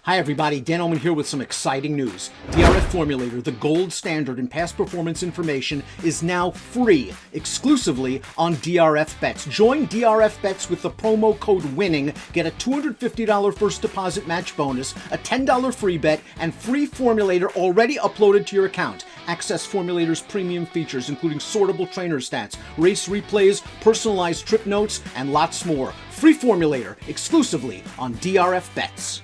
Hi everybody, Dan Illman here with some exciting news. DRF Formulator, the gold standard in past performance information, is now free, exclusively on DRF Bets. Join DRF Bets with the promo code WINNING, get a $250 first deposit match bonus, a $10 free bet, and free Formulator already uploaded to your account. Access Formulator's premium features, including sortable trainer stats, race replays, personalized trip notes, and lots more. Free Formulator, exclusively on DRF Bets.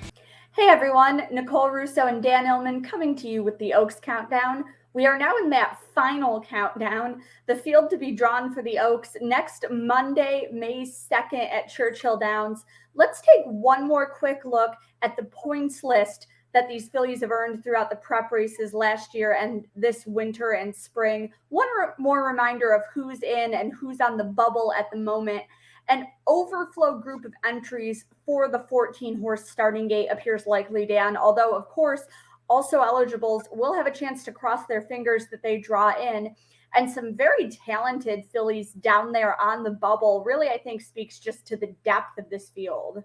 Hey everyone, Nicole, Russo, and Dan Illman coming to you with the Oaks Countdown. We are now in that final countdown, the field to be drawn for the Oaks next Monday, May 2nd at Churchill Downs. Let's take one more quick look at the points list that these fillies have earned throughout the prep races last year and this winter and spring. One more reminder of who's in and who's on the bubble at the moment. An overflow group of entries for the 14-horse starting gate appears likely, Dan, although, of course, also eligibles will have a chance to cross their fingers that they draw in. And some very talented fillies down there on the bubble really, I think, speaks just to the depth of this field.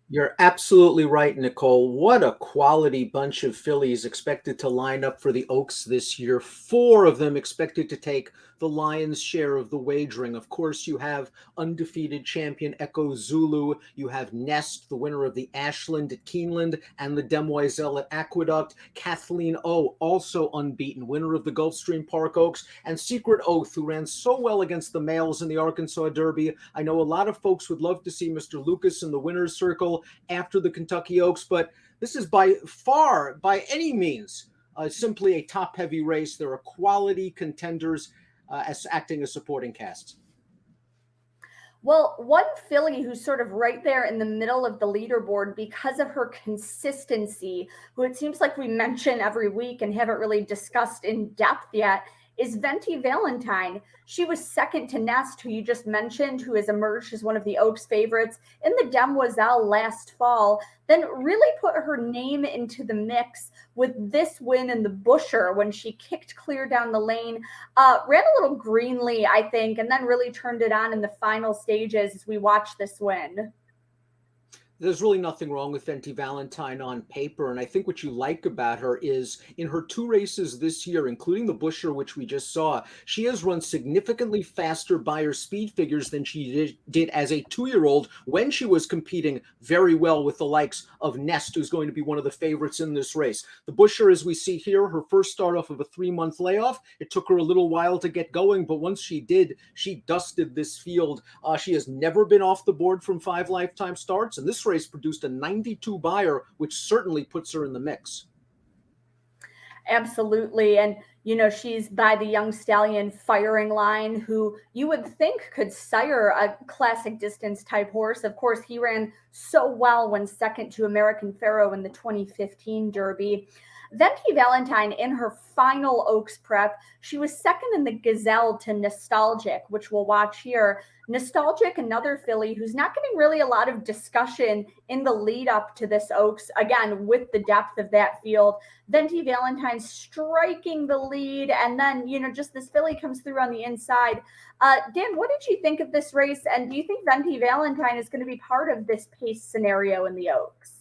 You're absolutely right, Nicole. What a quality bunch of fillies expected to line up for the Oaks this year. 4 of them expected to take the lion's share of the wagering. Of course, you have undefeated champion Echo Zulu. You have Nest, the winner of the Ashland at Keeneland and the Demoiselle at Aqueduct. Kathleen O, also unbeaten, winner of the Gulfstream Park Oaks. And Secret Oath, who ran so well against the males in the Arkansas Derby. I know a lot of folks would love to see Mr. Lucas in the winner's circle after the Kentucky Oaks, but this is by far, by any means, simply a top-heavy race. There are quality contenders as acting as supporting casts. Well, one filly who's sort of right there in the middle of the leaderboard because of her consistency, who it seems like we mention every week and haven't really discussed in depth yet, is Venti Valentine. She was second to Nest, who you just mentioned, who has emerged as one of the Oaks favorites in the Demoiselle last fall, then really put her name into the mix with this win in the Busher when she kicked clear down the lane, ran a little greenly, I think, and then really turned it on in the final stages as we watch this win. There's really nothing wrong with Venti Valentine on paper, and I think what you like about her is in her 2 races this year, including the Busher, which we just saw, she has run significantly faster by her speed figures than she did as a 2-year-old when she was competing very well with the likes of Nest, who's going to be one of the favorites in this race. The Busher, as we see here, her first start off of a 3-month layoff. It took her a little while to get going, but once she did, she dusted this field. She has never been off the board from 5 lifetime starts, and this race produced a 92 buyer, which certainly puts her in the mix. Absolutely. And, you know, she's by the young stallion Firing Line, who you would think could sire a classic distance type horse. Of course, he ran so well when second to American Pharoah in the 2015 Derby. Venti Valentine, in her final Oaks prep, she was second in the Gazelle to Nostalgic, which we'll watch here. Nostalgic, another filly who's not getting really a lot of discussion in the lead up to this Oaks, again, with the depth of that field. Venti Valentine striking the lead, and then, you know, just this filly comes through on the inside. Dan, what did you think of this race, and do you think Venti Valentine is going to be part of this pace scenario in the Oaks?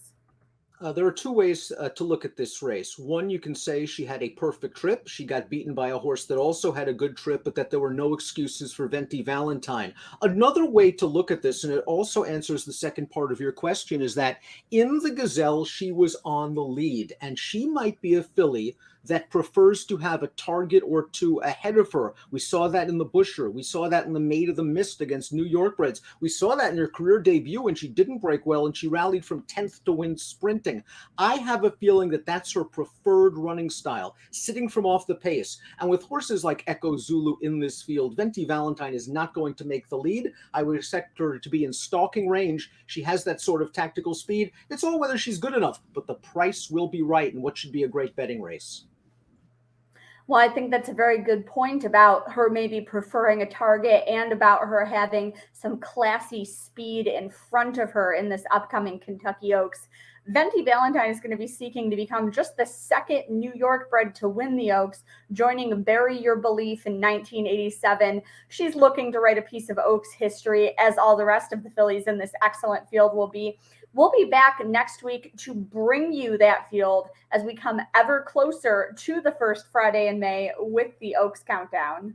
There are 2 ways to look at this race. One, you can say she had a perfect trip. She got beaten by a horse that also had a good trip, but that there were no excuses for Venti Valentine. Another way to look at this, and it also answers the second part of your question, is that in the Gazelle, she was on the lead, and she might be a filly that prefers to have a target or 2 ahead of her. We saw that in the Busher. We saw that in the Maid of the Mist against New York Breds. We saw that in her career debut when she didn't break well and she rallied from 10th to win sprinting. I have a feeling that that's her preferred running style, sitting from off the pace. And with horses like Echo Zulu in this field, Venti Valentine is not going to make the lead. I would expect her to be in stalking range. She has that sort of tactical speed. It's all whether she's good enough, but the price will be right in what should be a great betting race. Well, I think that's a very good point about her maybe preferring a target and about her having some classy speed in front of her in this upcoming Kentucky Oaks. Venti Valentine is going to be seeking to become just the second New York bred to win the Oaks, joining Bury Your Belief in 1987. She's looking to write a piece of Oaks history, as all the rest of the fillies in this excellent field will be. We'll be back next week to bring you that field as we come ever closer to the first Friday in May with the Oaks Countdown.